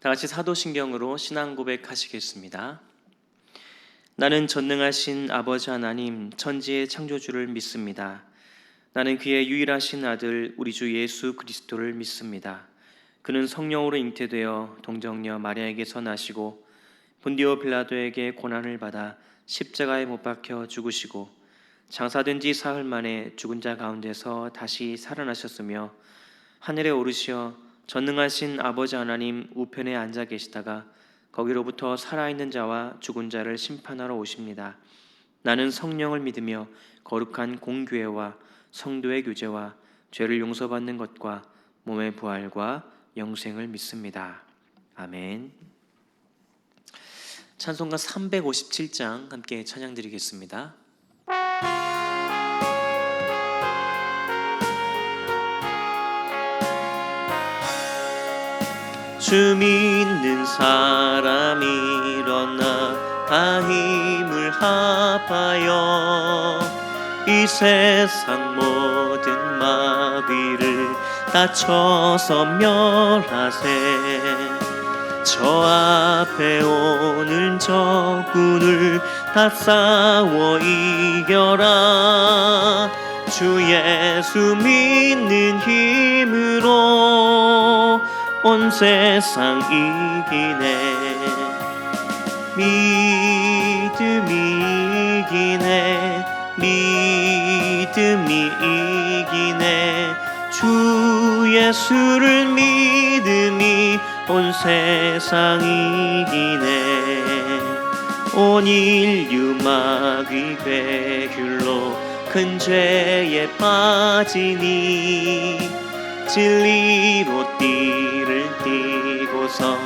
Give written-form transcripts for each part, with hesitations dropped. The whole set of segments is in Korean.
다 같이 사도신경으로 신앙 고백하시겠습니다. 나는 전능하신 아버지 하나님 천지의 창조주를 믿습니다. 나는 그의 유일하신 아들 우리 주 예수 그리스도를 믿습니다. 그는 성령으로 잉태되어 동정녀 마리아에게서 나시고 본디오 빌라도에게 고난을 받아 십자가에 못 박혀 죽으시고 장사된 지 사흘 만에 죽은 자 가운데서 다시 살아나셨으며 하늘에 오르시어 전능하신 아버지 하나님 우편에 앉아 계시다가 거기로부터 살아있는 자와 죽은 자를 심판하러 오십니다. 나는 성령을 믿으며 거룩한 공교회와 성도의 교제와 죄를 용서받는 것과 몸의 부활과 영생을 믿습니다. 아멘. 찬송가 357장 함께 찬양드리겠습니다. 주 믿는 사람 일어나 다 힘을 합하여 이 세상 모든 마귀를 다 쳐서 멸하세. 저 앞에 오는 적군을 다 싸워 이겨라. 주 예수 믿는 힘으로 온 세상 이기네. 믿음이 이기네. 믿음이 이기네. 주 예수를 믿음이 온 세상 이기네. 온 인류 마귀 괴귤로 큰 죄에 빠지니 진리로 띠를 띠고서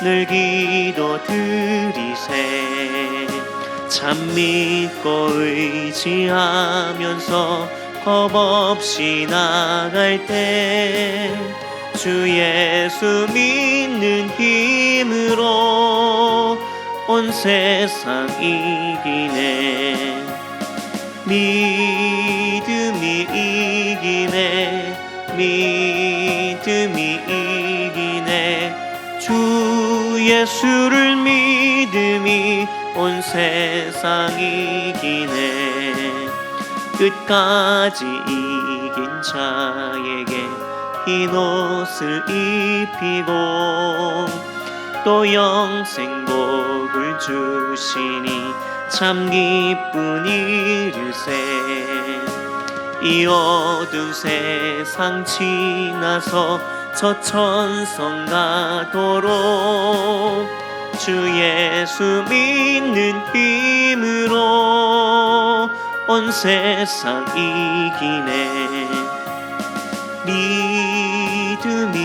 늘 기도 드리세. 참 믿고 의지하면서 겁 없이 나갈 때 주 예수 믿는 힘으로 온 세상 이기네. 믿음이 이기네. 믿음이 이기네. 주 예수를 믿음이 온 세상 이기네. 끝까지 이긴 자에게 흰 옷을 입히고 또 영생복을 주시니 참 기쁜 일일세. 이 어두운 세상 지나서 저 천성 가도록 주 예수 믿는 힘으로 온 세상 이기네. 믿음이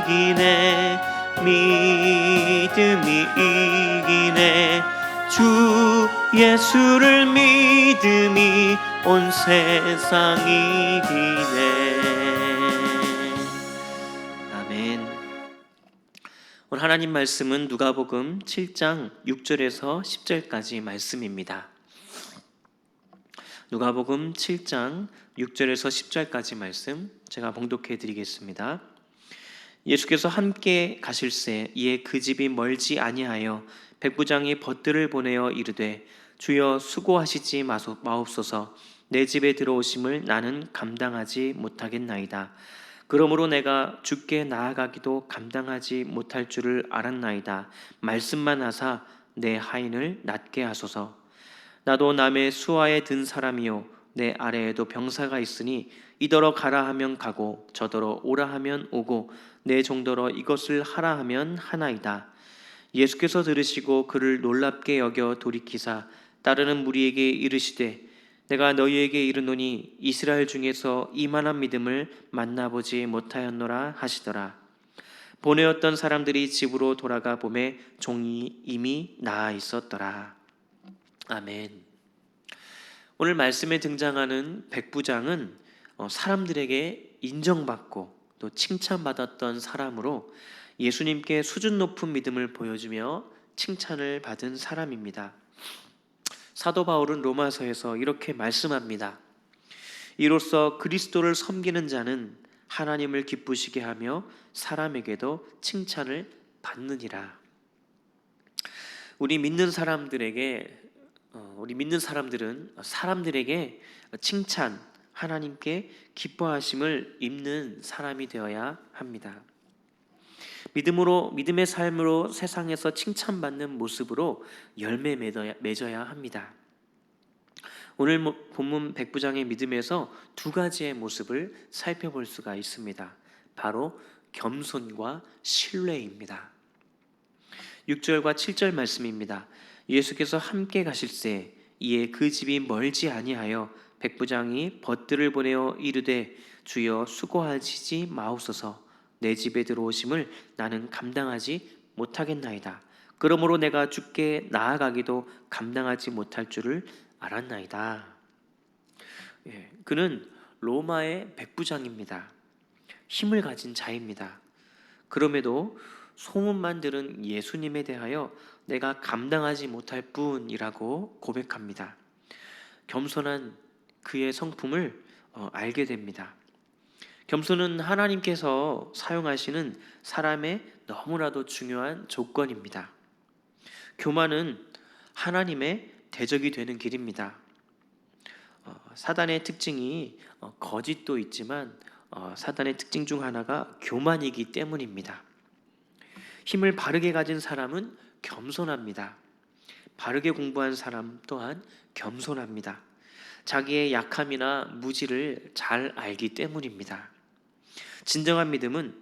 이기네. 믿음이 이기네. 주 예수를 믿음이 온 세상 이기네. 아멘. 오늘 하나님 말씀은 누가복음 7장 6절에서 10절까지 말씀입니다. 누가복음 7장 6절에서 10절까지 말씀 제가 봉독해 드리겠습니다. 예수께서 함께 가실새 이에 그 집이 멀지 아니하여 백부장이 벗들을 보내어 이르되 주여 수고하시지 마옵소서. 내 집에 들어오심을 나는 감당하지 못하겠나이다. 그러므로 내가 주께 나아가기도 감당하지 못할 줄을 알았나이다. 말씀만 하사 내 하인을 낫게 하소서. 나도 남의 수하에 든 사람이요 내 아래에도 병사가 있으니 이더러 가라 하면 가고 저더러 오라 하면 오고 내 종더러 이것을 하라 하면 하나이다. 예수께서 들으시고 그를 놀랍게 여겨 돌이키사 따르는 무리에게 이르시되 내가 너희에게 이르노니 이스라엘 중에서 이만한 믿음을 만나보지 못하였노라 하시더라. 보내었던 사람들이 집으로 돌아가 보매 종이 이미 나아 있었더라. 아멘. 오늘 말씀에 등장하는 백부장은 사람들에게 인정받고 또 칭찬받았던 사람으로 예수님께 수준 높은 믿음을 보여주며 칭찬을 받은 사람입니다. 사도 바울은 로마서에서 이렇게 말씀합니다. 이로써 그리스도를 섬기는 자는 하나님을 기쁘시게 하며 사람에게도 칭찬을 받느니라. 우리 믿는 사람들에게 우리 믿는 사람들은 사람들에게 칭찬, 하나님께 기뻐하심을 입는 사람이 되어야 합니다. 믿음의 삶으로 세상에서 칭찬받는 모습으로 열매 맺어야 합니다. 오늘 본문 백부장의 믿음에서 두 가지의 모습을 살펴볼 수가 있습니다. 바로 겸손과 신뢰입니다. 6절과 7절 말씀입니다. 예수께서 함께 가실새 이에 그 집이 멀지 아니하여 백부장이 벗들을 보내어 이르되 주여 수고하시지 마옵소서. 내 집에 들어오심을 나는 감당하지 못하겠나이다. 그러므로 내가 주께 나아가기도 감당하지 못할 줄을 알았나이다. 그는 로마의 백부장입니다. 힘을 가진 자입니다. 그럼에도 소문만 들은 예수님에 대하여 내가 감당하지 못할 뿐이라고 고백합니다. 겸손한 그의 성품을 알게 됩니다. 겸손은 하나님께서 사용하시는 사람의 너무나도 중요한 조건입니다. 교만은 하나님의 대적이 되는 길입니다. 사단의 특징이 거짓도 있지만 사단의 특징 중 하나가 교만이기 때문입니다. 힘을 바르게 가진 사람은 겸손합니다. 바르게 공부한 사람 또한 겸손합니다. 자기의 약함이나 무지를 잘 알기 때문입니다. 진정한 믿음은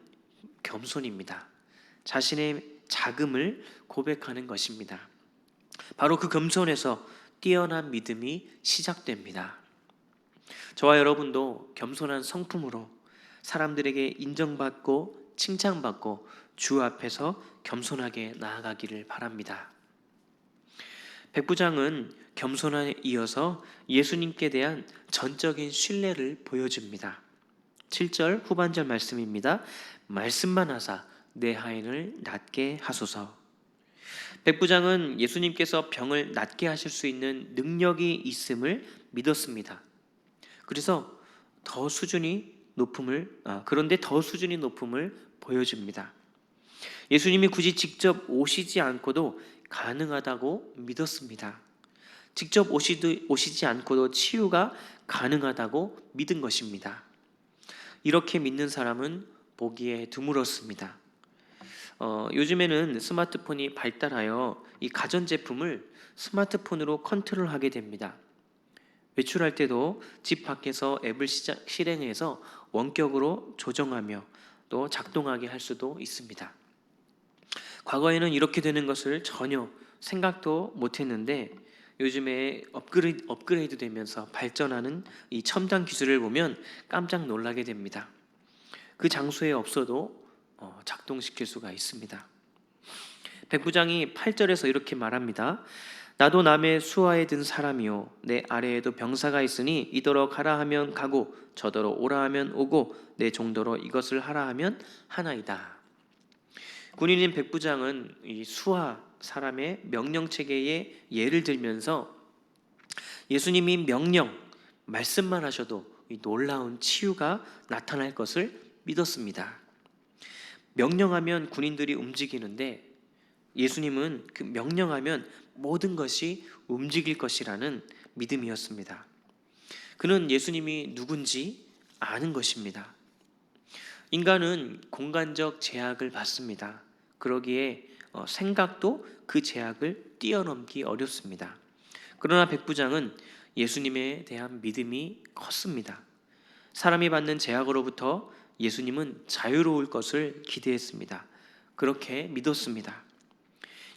겸손입니다. 자신의 작음을 고백하는 것입니다. 바로 그 겸손에서 뛰어난 믿음이 시작됩니다. 저와 여러분도 겸손한 성품으로 사람들에게 인정받고 칭찬받고 주 앞에서 겸손하게 나아가기를 바랍니다. 백부장은 겸손함에 이어서 예수님께 대한 전적인 신뢰를 보여줍니다. 7절 후반절 말씀입니다. 말씀만 하사 내 하인을 낫게 하소서. 백부장은 예수님께서 병을 낫게 하실 수 있는 능력이 있음을 믿었습니다. 그래서 그런데 더 수준이 높음을 보여줍니다. 예수님이 굳이 직접 오시지 않고도 가능하다고 믿었습니다. 직접 오시지 않고도 치유가 가능하다고 믿은 것입니다. 이렇게 믿는 사람은 보기에 드물었습니다. 요즘에는 스마트폰이 발달하여 이 가전제품을 스마트폰으로 컨트롤하게 됩니다. 외출할 때도 집 밖에서 앱을 실행해서 원격으로 조정하며 또 작동하게 할 수도 있습니다. 과거에는 이렇게 되는 것을 전혀 생각도 못했는데 요즘에 업그레이드 되면서 발전하는 이 첨단 기술을 보면 깜짝 놀라게 됩니다. 그 장소에 없어도 작동시킬 수가 있습니다. 백부장이 8절에서 이렇게 말합니다. 나도 남의 수하에 든 사람이요 내 아래에도 병사가 있으니 이더러 가라 하면 가고 저더러 오라 하면 오고 내 종더러 이것을 하라 하면 하나이다. 군인인 백부장은 이 수하 사람의 명령 체계의 예를 들면서 예수님이 말씀만 하셔도 이 놀라운 치유가 나타날 것을 믿었습니다. 명령하면 군인들이 움직이는데 예수님은 그 명령하면 모든 것이 움직일 것이라는 믿음이었습니다. 그는 예수님이 누군지 아는 것입니다. 인간은 공간적 제약을 받습니다. 그러기에 생각도 그 제약을 뛰어넘기 어렵습니다. 그러나 백부장은 예수님에 대한 믿음이 컸습니다. 사람이 받는 제약으로부터 예수님은 자유로울 것을 기대했습니다. 그렇게 믿었습니다.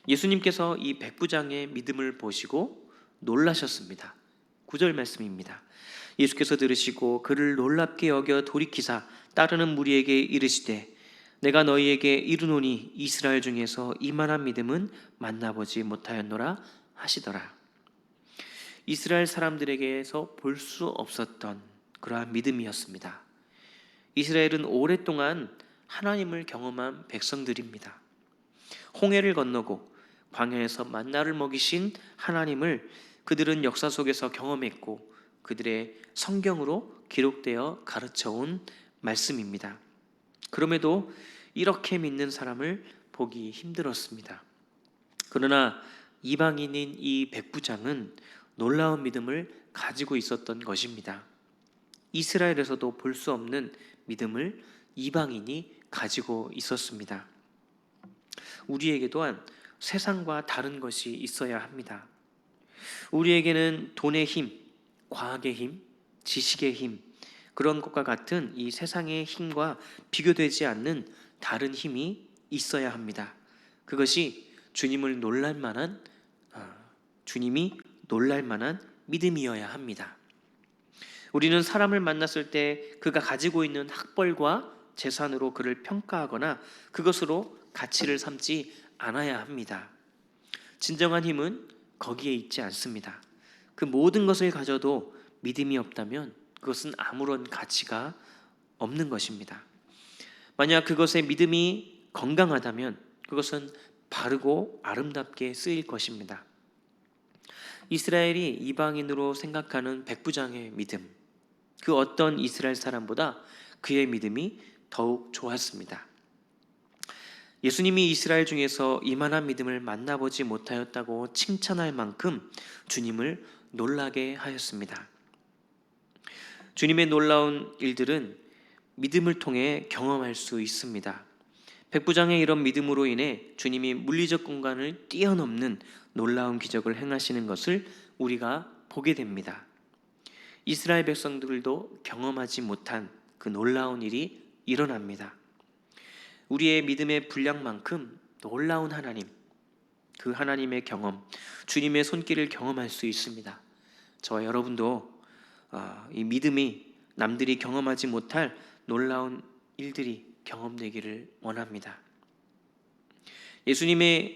예수님께서 이 백부장의 믿음을 보시고 놀라셨습니다. 9절 말씀입니다. 예수께서 들으시고 그를 놀랍게 여겨 돌이키사 따르는 무리에게 이르시되 내가 너희에게 이르노니 이스라엘 중에서 이만한 믿음은 만나보지 못하였노라 하시더라. 이스라엘 사람들에게서 볼 수 없었던 그러한 믿음이었습니다. 이스라엘은 오랫동안 하나님을 경험한 백성들입니다. 홍해를 건너고 광야에서 만나를 먹이신 하나님을 그들은 역사 속에서 경험했고 그들의 성경으로 기록되어 가르쳐온 말씀입니다. 그럼에도 이렇게 믿는 사람을 보기 힘들었습니다. 그러나 이방인인 이 백부장은 놀라운 믿음을 가지고 있었던 것입니다. 이스라엘에서도 볼 수 없는 믿음을 이방인이 가지고 있었습니다. 우리에게 또한 세상과 다른 것이 있어야 합니다. 우리에게는 돈의 힘, 과학의 힘, 지식의 힘, 그런 것과 같은 이 세상의 힘과 비교되지 않는 다른 힘이 있어야 합니다. 그것이 주님을 놀랄 만한, 주님이 놀랄 만한 믿음이어야 합니다. 우리는 사람을 만났을 때 그가 가지고 있는 학벌과 재산으로 그를 평가하거나 그것으로 가치를 삼지 않아야 합니다. 진정한 힘은 거기에 있지 않습니다. 그 모든 것을 가져도 믿음이 없다면 그것은 아무런 가치가 없는 것입니다. 만약 그것의 믿음이 건강하다면 그것은 바르고 아름답게 쓰일 것입니다. 이스라엘이 이방인으로 생각하는 백부장의 믿음, 그 어떤 이스라엘 사람보다 그의 믿음이 더욱 좋았습니다. 예수님이 이스라엘 중에서 이만한 믿음을 만나보지 못하였다고 칭찬할 만큼 주님을 놀라게 하였습니다. 주님의 놀라운 일들은 믿음을 통해 경험할 수 있습니다. 백부장의 이런 믿음으로 인해 주님이 물리적 공간을 뛰어넘는 놀라운 기적을 행하시는 것을 우리가 보게 됩니다. 이스라엘 백성들도 경험하지 못한 그 놀라운 일이 일어납니다. 우리의 믿음의 분량만큼 놀라운 하나님, 그 하나님의 경험, 주님의 손길을 경험할 수 있습니다. 저와 여러분도 이 믿음이 남들이 경험하지 못할 놀라운 일들이 경험되기를 원합니다. 예수님이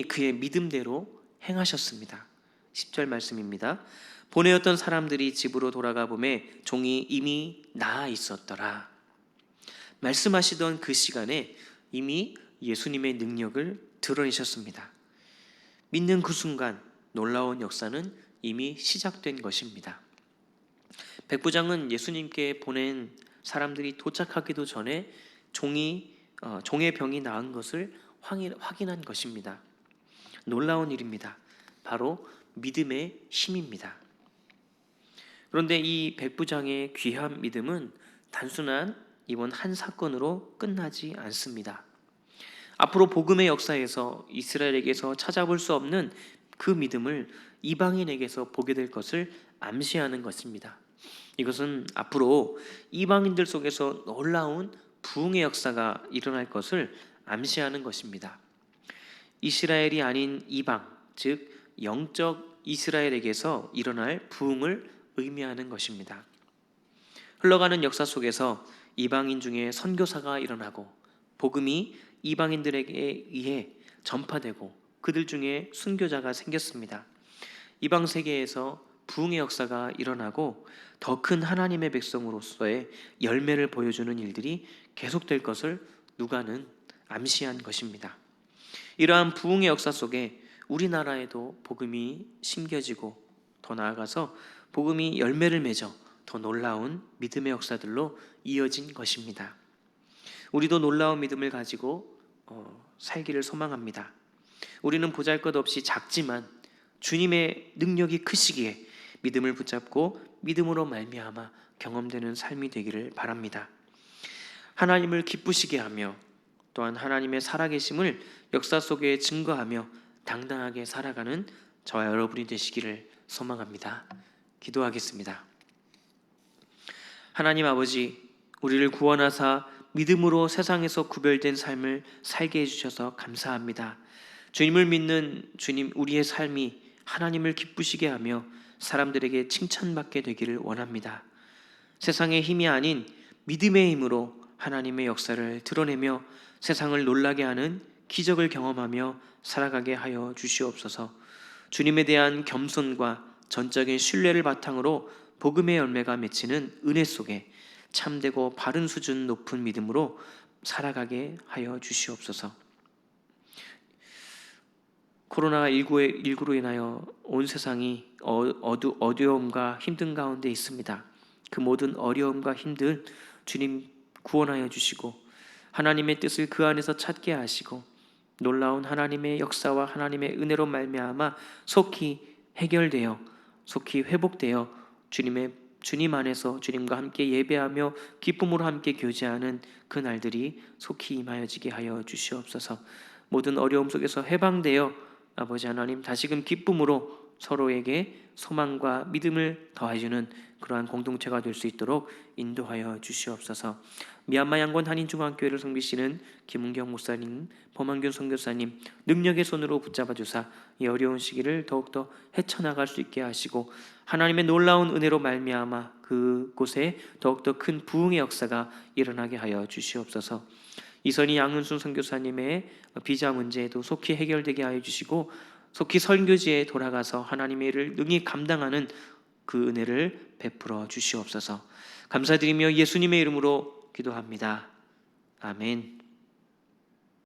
그의 믿음대로 행하셨습니다. 10절 말씀입니다. 보내었던 사람들이 집으로 돌아가 보매 종이 이미 나아 있었더라. 말씀하시던 그 시간에 이미 예수님의 능력을 드러내셨습니다. 믿는 그 순간 놀라운 역사는 이미 시작된 것입니다. 백부장은 예수님께 보낸 사람들이 도착하기도 전에 종의 병이 나은 것을 확인한 것입니다. 놀라운 일입니다. 바로 믿음의 힘입니다. 그런데 이 백부장의 귀한 믿음은 단순한 이번 한 사건으로 끝나지 않습니다. 앞으로 복음의 역사에서 이스라엘에게서 찾아볼 수 없는 그 믿음을 이방인에게서 보게 될 것을 암시하는 것입니다. 이것은 앞으로 이방인들 속에서 놀라운 부흥의 역사가 일어날 것을 암시하는 것입니다. 이스라엘이 아닌 이방, 즉 영적 이스라엘에게서 일어날 부흥을 의미하는 것입니다. 흘러가는 역사 속에서 이방인 중에 선교사가 일어나고 복음이 이방인들에게 의해 전파되고 그들 중에 순교자가 생겼습니다. 이방 세계에서 부흥의 역사가 일어나고 더 큰 하나님의 백성으로서의 열매를 보여주는 일들이 계속될 것을 누가는 암시한 것입니다. 이러한 부흥의 역사 속에 우리나라에도 복음이 심겨지고 더 나아가서 복음이 열매를 맺어 더 놀라운 믿음의 역사들로 이어진 것입니다. 우리도 놀라운 믿음을 가지고 살기를 소망합니다. 우리는 보잘것없이 작지만 주님의 능력이 크시기에 믿음을 붙잡고 믿음으로 말미암아 경험되는 삶이 되기를 바랍니다. 하나님을 기쁘시게 하며 또한 하나님의 살아계심을 역사 속에 증거하며 당당하게 살아가는 저와 여러분이 되시기를 소망합니다. 기도하겠습니다. 하나님 아버지, 우리를 구원하사 믿음으로 세상에서 구별된 삶을 살게 해주셔서 감사합니다. 주님을 믿는 주님, 우리의 삶이 하나님을 기쁘시게 하며 사람들에게 칭찬받게 되기를 원합니다. 세상의 힘이 아닌 믿음의 힘으로 하나님의 역사를 드러내며 세상을 놀라게 하는 기적을 경험하며 살아가게 하여 주시옵소서. 주님에 대한 겸손과 전적인 신뢰를 바탕으로 복음의 열매가 맺히는 은혜 속에 참되고 바른 수준 높은 믿음으로 살아가게 하여 주시옵소서. 코로나19로 인하여 온 세상이 어려움과 힘든 가운데 있습니다. 그 모든 어려움과 힘들 주님 구원하여 주시고 하나님의 뜻을 그 안에서 찾게 하시고 놀라운 하나님의 역사와 하나님의 은혜로 말미암아 속히 해결되어 속히 회복되어 주님 안에서 주님과 함께 예배하며 기쁨으로 함께 교제하는 그 날들이 속히 임하여지게 하여 주시옵소서. 모든 어려움 속에서 해방되어 아버지 하나님 다시금 기쁨으로 서로에게 소망과 믿음을 더해주는 그러한 공동체가 될 수 있도록 인도하여 주시옵소서. 미얀마 양권 한인중앙교회를 섬기시는 김은경 목사님, 범한균 선교사님 능력의 손으로 붙잡아 주사 이 어려운 시기를 더욱더 헤쳐나갈 수 있게 하시고 하나님의 놀라운 은혜로 말미암아 그곳에 더욱더 큰 부흥의 역사가 일어나게 하여 주시옵소서. 이선희 양은순 선교사님의 비자 문제도 속히 해결되게 하여 주시고 속히 선교지에 돌아가서 하나님의 일을 능히 감당하는 그 은혜를 베풀어 주시옵소서. 감사드리며 예수님의 이름으로 기도합니다. 아멘.